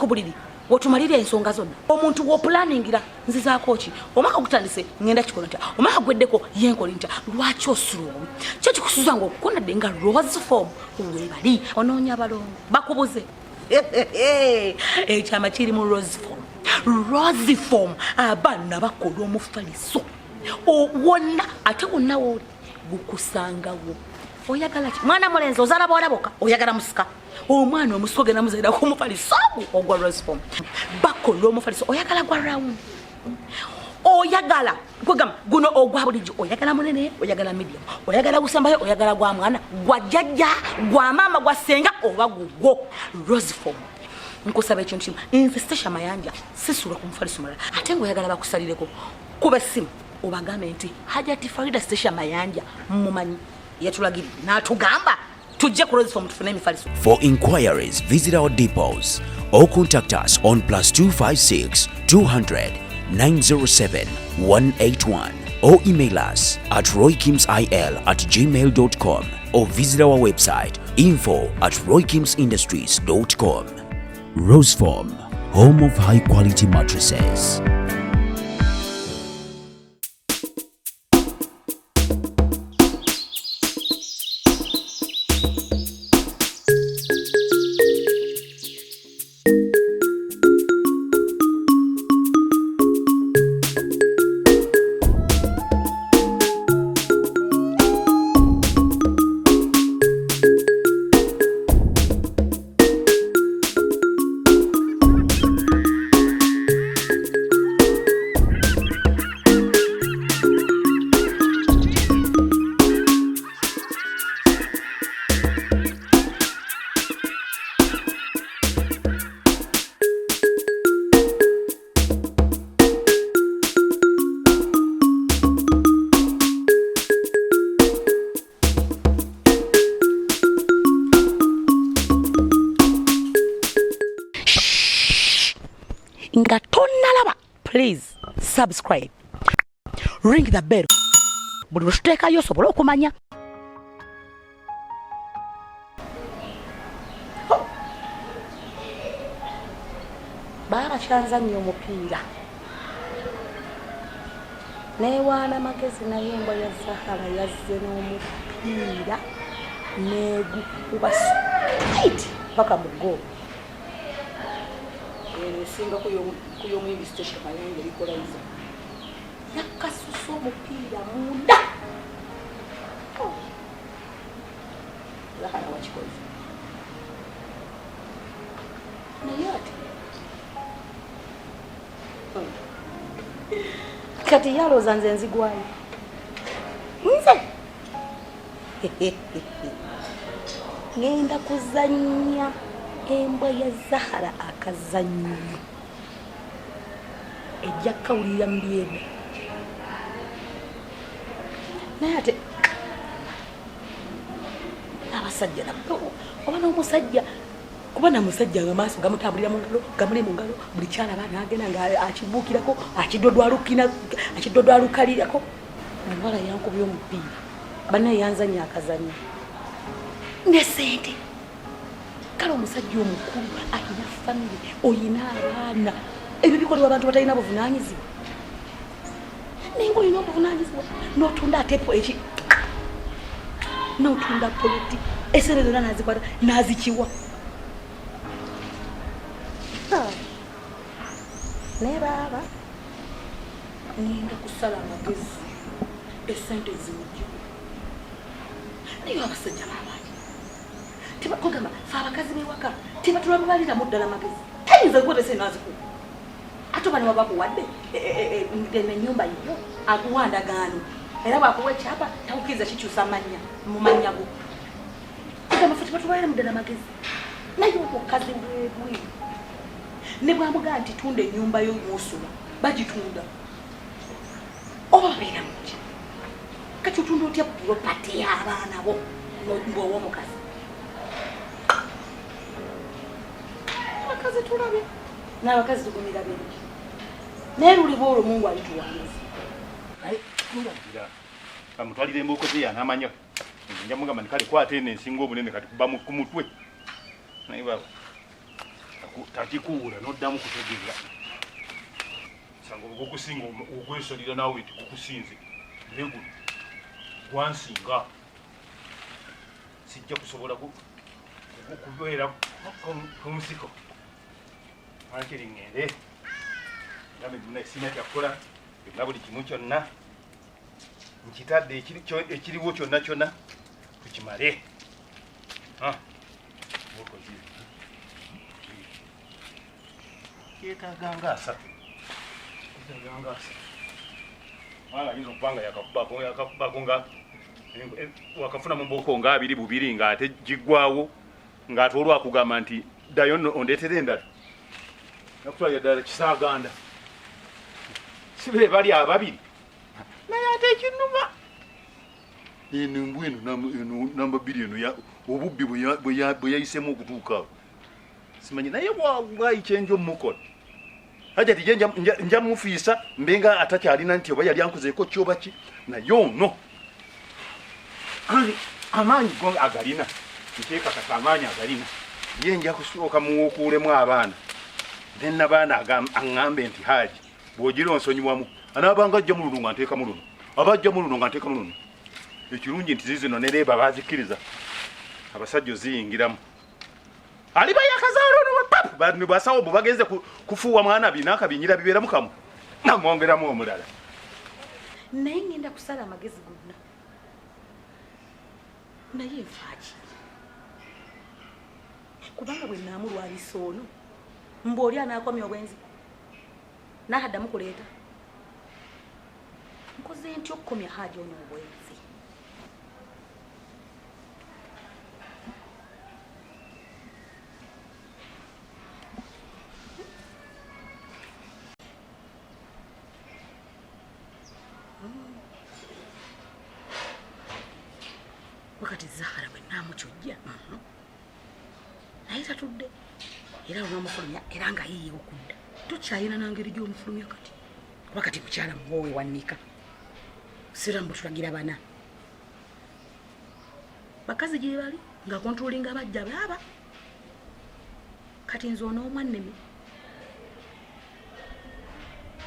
kubuliri wotumalira ensonga zonna omuntu wo planningira nzizaako ki omaka gutandise ngenda kikola nta omaka gweddeko yenkoli nta lwaki osuluwo kyo kikusuza nga okukonadde nga rose form webali onoonya balongo bakubuze ekyama kiri mu rose form abaana bakola omufaliso wonna ate wonna wooli gukusangawo oyagala ki mwana mulenzi ozaala bwolaboka oyagala musika omwana omusigo genda muzaira ku mufaliso ogwa rose form bakola omufaliso oyagala gwa round oyagala kwegamba guno ogwa bulijjo oyagala munene oyagala medium oyagala gusambayo oyagala gwa mwana gwa jjajja gwa mama gwa senga oba gugwo rose form nkusaba ekintu kimu nze Stecia Mayanja sisula ku mufaliso mulala ate ngoyagala bakusalireko kuba essimu obagambe nti Hajjat Farida Stecia Mayanja mumanyi yatulagiri n'atugamba tujje ku rose form tufune emifaliso. For inquiries visit our depots or contact us on +256 200 907 181 or email us at roykimsil@gmail.com or visit our website info@roykimsindustries.com. Rose Form, home of high quality mattresses. Nga tonnalaba please subscribe ring the bell buli lwetuteekayo osobole okumanya baakyanzannya omupiira neewaana magezi naye embwa ya Zahara yazze n'omupiira neegukuba straight paka mu goal. Singa kuyomwimbi Stecia Mayanja likola izo yakasusa omupiira munda Zahara wakikoze naye ati kati yalooza nze nzigwayo nze ngenda kuzannya embwa ya Zahara akazannyo ejja kawulira mbyebe naye ate abasajja nabo oba n'omusajja kuba namusajja amaaso gamutambulira mu ngalo gamuli mu ngalo buli kyala baana agenda nga akibuukirako akiddodwalukalirako omuwala yankubye omupiira bannaye yanzannya akazannyo ne sente kale omusajja omukulu alina famire oyina abaana ebyo bikolebwa abantu batalina buvunaanyizibwa naye ngaolina obuvunaanyizibwa n'otunda atepo eki n'otunda poloti esente zonna nazikwata nazikiwa naye baaba ngenda kusala amagezi esente zimugiwa naye abasajja baabaki kugamba fe abakazi bewaka tebatulamubaliramu ddala magezi tayinza kwotese naziku ate bano babakuwadde ennyumba yiyo akuwa ndagaano era bwakuwa ekyapa tawukiriza kikyusa manya mu mannya go kugamba fe tebatulamu ddala magezi naye omukazi bwebwe ne bwamugaa nti tunda ennyumba yo yosula bagitunda oba babeera muki kati otunda otya propati y'abaana bo ng'owa omukazi abakazi tulabe n'abakazi tugumira bingi naye luliba olwo Mungu alituwandiza kamutwalire embooko ze yanamanya njamugamba nikale kwate eno ensinga obunene kati kuba ku mutwe naye baba takikuula noddamu kutegeera sanga okusinga okwesalira naawe tikukusinze naye guno gwansinga sijja kusobola kubeera kumusiko akiri ŋŋende nga sina kyakukola byonna buli kimu kyonna nkitadde ekiriwo kyonna kyonna tukimale kyetaganga asatu mwana ayinza okuba nga yakakubako nga wakafuna mu mbooko nga 2 nga ate giggwawo ng'ate olwakugamba nti ddayo ondeetera endala nakutwalira ddala kisaaganda sibe bali ababiri naye ate ekinuma enumbu eno namba 2 eno obubbi bwe yayisemu okutuuka simanyi naye bwayikyenja omukola Hajjat je nja mufiisa mbenga atakyalina nti oba yali ankuzeeko kyoba ki naye ono amaanyi go agalina nteekakasa amaanyi agalina ye nja kusooka muwukuulemu abaana nenna baana aŋŋambe nti Hajji bw'ogira onsonyiwamu anaabanga ajja mu luno nga nteeka mu luno aba ajja mu luno nga nteeka mu luno ekirungi nti zizino ne leeba bazikkiriza abasajja oziyingiramu aliba yakazaalo bantu basawo bo bagenze kufuuwa mwana binakabinyira bibeera mukamu namwongeramu omulala naye ngenda kusala amagezi gonna naye nfaaki kubanga bwe naamulwalisa ono mbooli anaakomya obwenzi naaddamu kuleeta nkoze ntya okukomya Hajji ono obwenzi wakati Zahara bwe naamukyojja naye tatudde era olwamufulumya era nga yiyewo kudda tokyayina nangeri gy'omufulumya kati wakati mukyala muwowe wannika sira mbutulagira bana bakazi gye bali nga kontrolinga bajja baaba kati nze onoomwanneme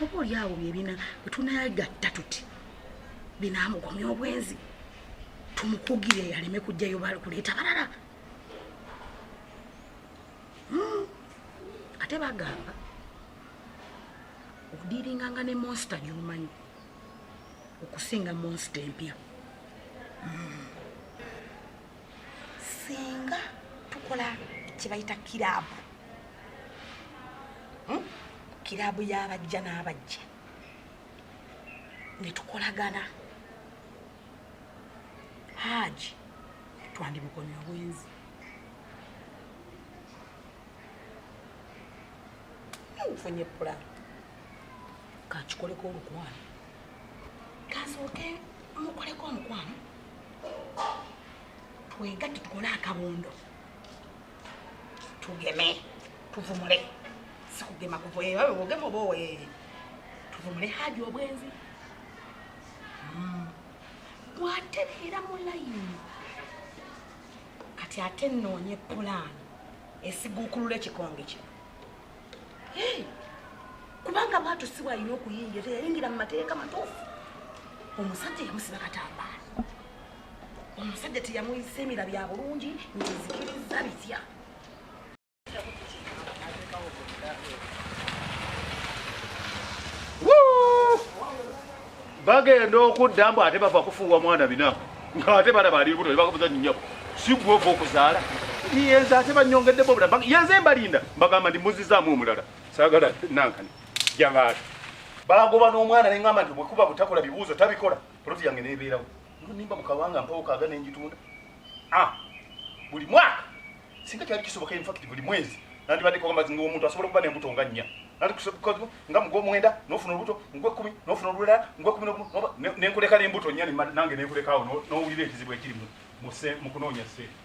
oba oli awo byebina bwetunayagatta tuti binaamukomya obwenzi tumukugire aleme kujjayo kuleeta balala ate bagamba okudiringanga ne monster gy'omanyi okusinga monster empya singa tukola kyebayita kiraabu y'abajja n'abajja ne tukolagana Hajji twandimukomya obwenzi nfunye pula kakikoleko olukwano kasooke mukoleko omukwano twegatte tukole akabondo tugeme tuvumule sikugema kuvogema obowe tuvumule Hajji obwenzi bwatereera mu layini kati ate nnoonye pulaani esiguukulula ekikonge kino kubanga bwatu si bwalina okuyingira teyayingira mu mateeka matuufu omusajja yamusiba katambaala omusajja teyamuyisa emira bya bulungi ngizikiriza bitya bagenda okudda mbu ate bava kufuuwa mwana bina ng'ate balaba ali lubuto nebakabuza nnyabo si gwe ova okuzaala yenze ate bannyongeddeko obulala yenze mbalinda mbagamba ndi muzizaamu omulala saagala nankani jangaata bagoba n'omwana neŋŋamba nti bwekuba butakola bibuuzo tabikola poloti yange neebeerawo nimba mukawanga mpawokaaga nenjitunda buli mwaka singa kyali kisoboka infact buli mwezi nandibadde kugamba nga omuntu asobola okuba n'embuto nga 4 nga mugw'omwenda n'ofuna olubuto mugw'ekumi n'ofuna olulala mugw'ekumi nenkuleka n'embuto 4 nange nenkulekaawo n'owulira ekizibu ekiri mu kunoonya ssente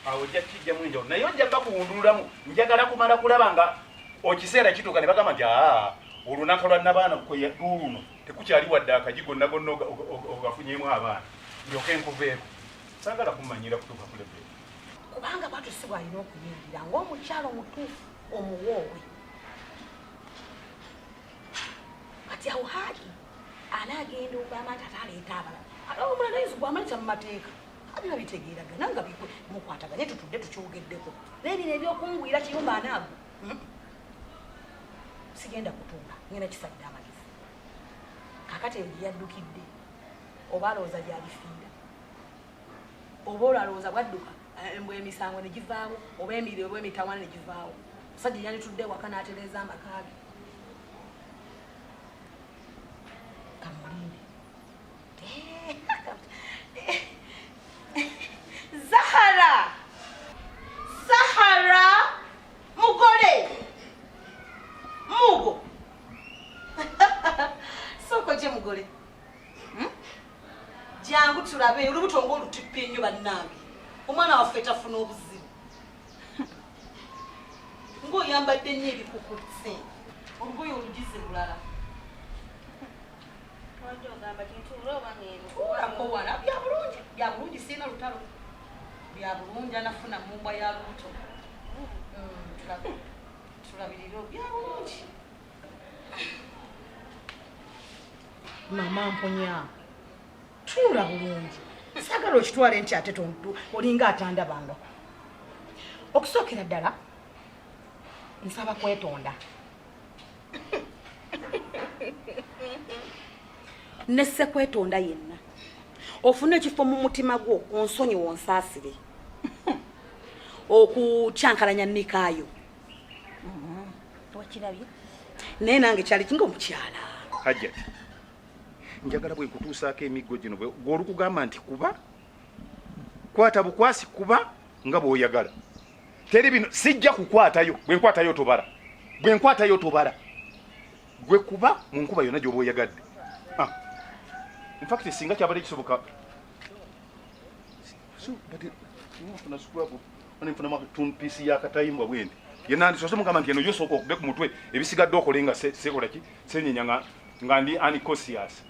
awo ojja kijjamu enjawulo naye ojja bakuwundululamu njagala kumala kulaba nga ekiseera kituuka ne bagamba nti olunaku lwa nabaana luno tekukyali wadde akajigo nagonna ogafunyemu abaana ndyoke nkuveeko saagala kumanyira kutuuka kulebe kubanga bwatu si bwalina okuyingira ng'omukyalo mutuufu omuwoowe kati awo Hajji anaagenda ogamba nti ataleeta abalala ate omulala yesu gwamalitsa mu mateeka Hajji nabitegeeragana nga mukwataganye tutudde tukyogeddeko nebino ebyokungwira kiyumba anaago sigenda kutuuka ngenda kisalidde amagezi kakati eyo gyeyaddukidde oba alowooza gyalifiira oba olwalowooza bwadduka embwa emisango ne givaawo oba emiri oba emitawana ne givaawo musajja yalitudde waka n'atereeza amaka ge kamulinde Zahara mugole mugo soko gye mugole jangu tulabe olubuto ng'olutippa ennyo bannange omwana waffe tafuna obuzibu ng'oyambadde nnyo ebikukutse olugoye olugize bulala wala bya bulungi siina lutalo bya bulungi anafuna mumbwa ya lubuto tulabiriro bya bulungi mama mponya tula bulungi sagala okitwale nti ate tontu olinga atandabanga okusookera ddala nsaba kwetonda nesse kwetonda yenna ofune ekifo mu mutima gwo onsonyi wonsaasire okukyankalanya nikaayo wakirabye naye nange kyali kinga omukyala Hajjat njagala bwe nkutuusaako emiggo gino gw'olukugamba nti kuba kwata bukwasi kuba nga bw'oyagala teri bino sijja kukwatayo bwe nkwatayo tobala gwe kuba mu nkuba yonna gy'oba oyagadde in fact singa kyabadde kisoboka nfuna tunpisi yakatayimbwa bwendi yenandisose mugamba nti eno yosooka okube ku mutwe ebisigadde okole nga sekola ki senyenya nga ndi anicosias